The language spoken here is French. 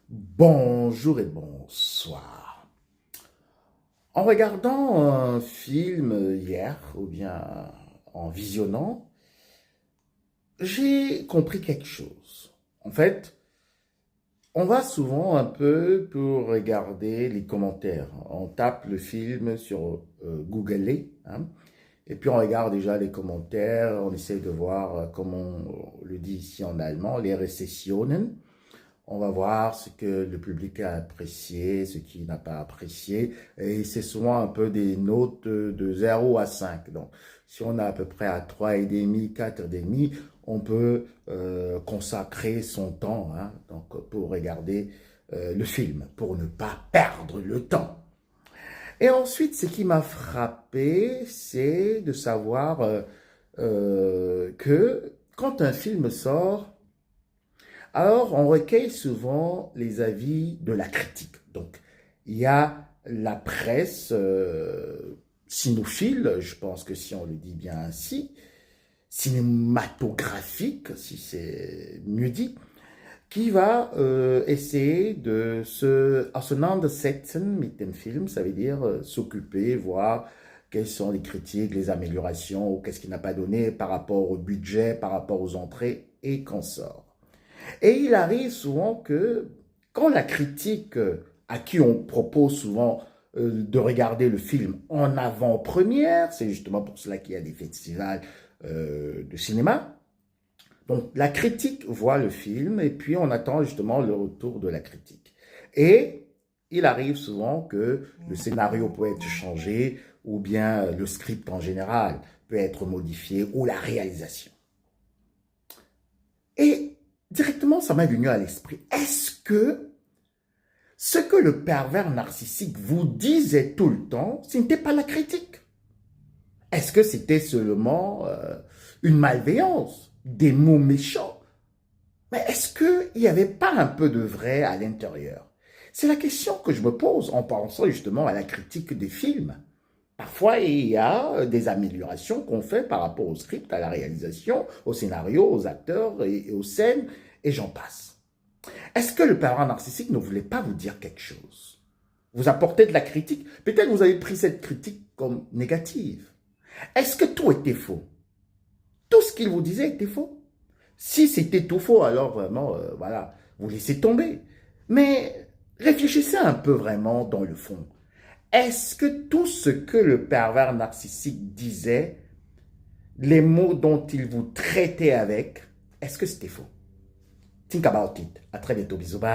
Bonjour et bonsoir. En regardant un film hier, ou bien en visionnant, j'ai compris quelque chose. En fait, on va souvent un peu pour regarder les commentaires. On tape le film sur Google, hein, et puis on regarde déjà les commentaires, on essaie de voir, comment on le dit ici en allemand, les Rezensionen. On va voir ce que le public a apprécié, ce qu'il n'a pas apprécié. Et c'est souvent un peu des notes de 0 à 5. Donc, si on a à peu près à 3,5, 4,5, on peut consacrer son temps, hein, donc, pour regarder le film, pour ne pas perdre le temps. Et ensuite, ce qui m'a frappé, c'est de savoir que quand un film sort, alors, on recueille souvent les avis de la critique. Donc, il y a la presse cynophile, je pense que si on le dit bien ainsi, cinématographique, si c'est mieux dit, qui va essayer de se auseinandersetzen mit dem Film, ça veut dire s'occuper, voir quelles sont les critiques, les améliorations, ou qu'est-ce qui n'a pas donné par rapport au budget, par rapport aux entrées et consorts. Et il arrive souvent que quand la critique à qui on propose souvent de regarder le film en avant-première, c'est justement pour cela qu'il y a des festivals de cinéma, donc la critique voit le film et puis on attend justement le retour de la critique. Et il arrive souvent que le scénario peut être changé ou bien le script en général peut être modifié ou la réalisation. Et directement, ça m'est venu à l'esprit. Est-ce que ce que le pervers narcissique vous disait tout le temps, ce n'était pas la critique? Est-ce que c'était seulement une malveillance, des mots méchants? Mais est-ce qu'il n'y avait pas un peu de vrai à l'intérieur? C'est la question que je me pose en pensant justement à la critique des films. Parfois, il y a des améliorations qu'on fait par rapport au script, à la réalisation, au scénario, aux acteurs et aux scènes, et j'en passe. Est-ce que le parent narcissique ne voulait pas vous dire quelque chose? Vous apportez de la critique. Peut-être vous avez pris cette critique comme négative. Est-ce que tout était faux? Tout ce qu'il vous disait était faux? Si c'était tout faux, alors vraiment, voilà, vous laissez tomber. Mais réfléchissez un peu vraiment dans le fond. Est-ce que tout ce que le pervers narcissique disait, les mots dont il vous traitait avec, est-ce que c'était faux? Think about it. À très bientôt. Bisous. Bye.